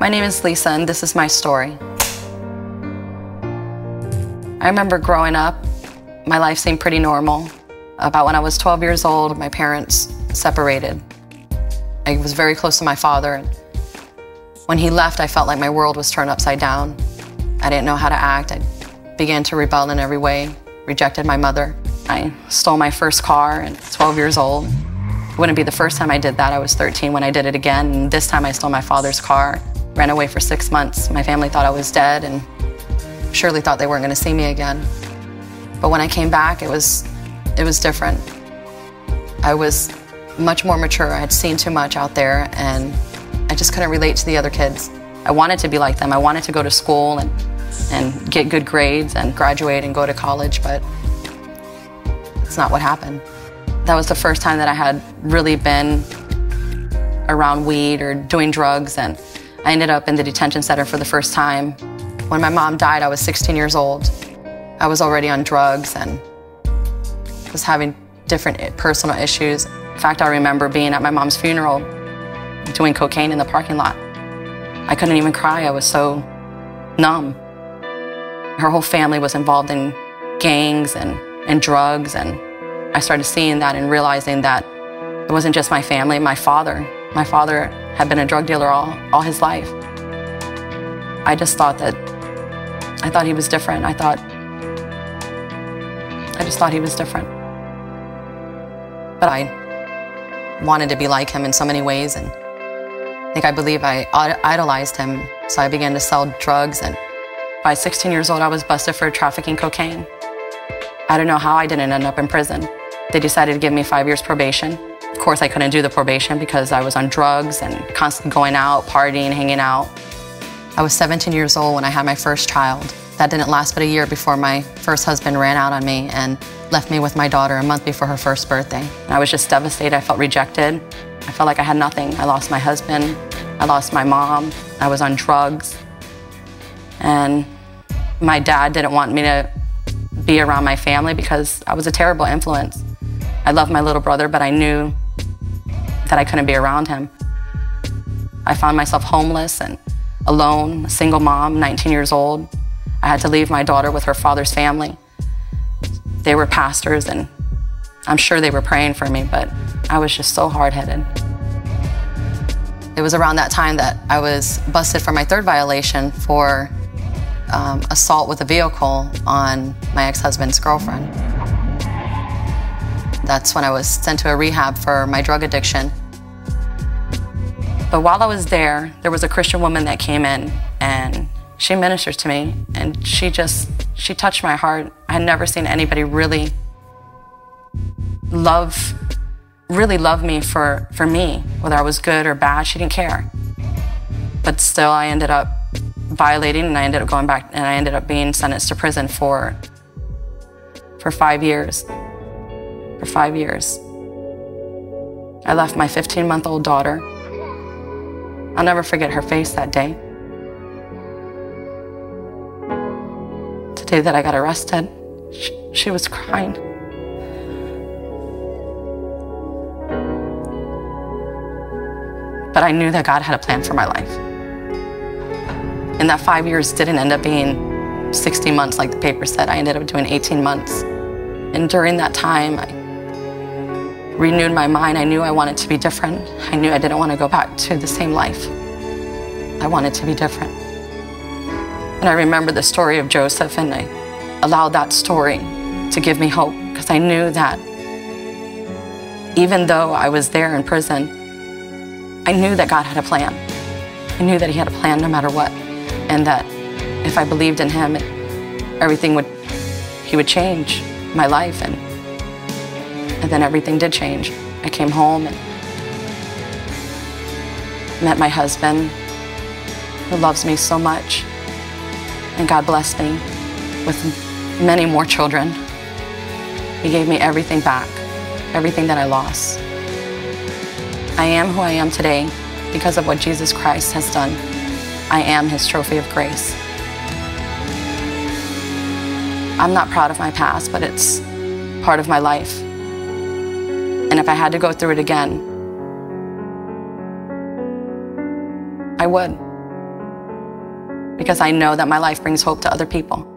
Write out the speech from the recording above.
My name is Lisa, and this is my story. I remember growing up, my life seemed pretty normal. About when I was 12 years old, my parents separated. I was very close to my father, and when he left, I felt like my world was turned upside down. I didn't know how to act. I began to rebel in every way, rejected my mother. I stole my first car at 12 years old. It wouldn't be the first time I did that. I was 13 when I did it again, and this time I stole my father's car, ran away for 6 months. My family thought I was dead and surely thought they weren't going to see me again. But when I came back, it was different. I was much more mature. I had seen too much out there, and I just couldn't relate to the other kids. I wanted to be like them. I wanted to go to school and get good grades and graduate and go to college, but it's not what happened. That was the first time that I had really been around weed or doing drugs, and I ended up in the detention center for the first time. When my mom died, I was 16 years old. I was already on drugs and was having different personal issues. In fact, I remember being at my mom's funeral doing cocaine in the parking lot. I couldn't even cry. I was so numb. Her whole family was involved in gangs and drugs, and I started seeing that and realizing that it wasn't just my family. My father had been a drug dealer all his life. I just thought he was different. I just thought he was different. But I wanted to be like him in so many ways, and I believe I idolized him, so I began to sell drugs, and by 16 years old, I was busted for trafficking cocaine. I don't know how I didn't end up in prison. They decided to give me 5 years probation. Of course, I couldn't do the probation because I was on drugs and constantly going out, partying, hanging out. I was 17 years old when I had my first child. That didn't last but a year before my first husband ran out on me and left me with my daughter a month before her first birthday. And I was just devastated. I felt rejected. I felt like I had nothing. I lost my husband. I lost my mom. I was on drugs. And my dad didn't want me to be around my family because I was a terrible influence. I loved my little brother, but I knew that I couldn't be around him. I found myself homeless and alone, a single mom, 19 years old. I had to leave my daughter with her father's family. They were pastors, and I'm sure they were praying for me, but I was just so hard-headed. It was around that time that I was busted for my third violation for assault with a vehicle on my ex-husband's girlfriend. That's when I was sent to a rehab for my drug addiction. But while I was there was a Christian woman that came in, and she ministered to me, and she touched my heart. I had never seen anybody really love me for me, whether I was good or bad. She didn't care. But still, I ended up violating, and I ended up going back, and I ended up being sentenced to prison for 5 years. For 5 years. I left my 15-month-old daughter. I'll never forget her face that day. The day that I got arrested, she was crying. But I knew that God had a plan for my life. And that 5 years didn't end up being 60 months like the paper said. I ended up doing 18 months. And during that time, I renewed my mind. I knew I wanted to be different. I knew I didn't want to go back to the same life. I wanted to be different. And I remember the story of Joseph, and I allowed that story to give me hope, because I knew that even though I was there in prison, I knew that God had a plan. I knew that He had a plan no matter what, and that if I believed in Him, He would change my life, and then everything did change. I came home and met my husband, who loves me so much, and God blessed me with many more children. He gave me everything back, everything that I lost. I am who I am today because of what Jesus Christ has done. I am His trophy of grace. I'm not proud of my past, but it's part of my life. And if I had to go through it again, I would. because I know that my life brings hope to other people.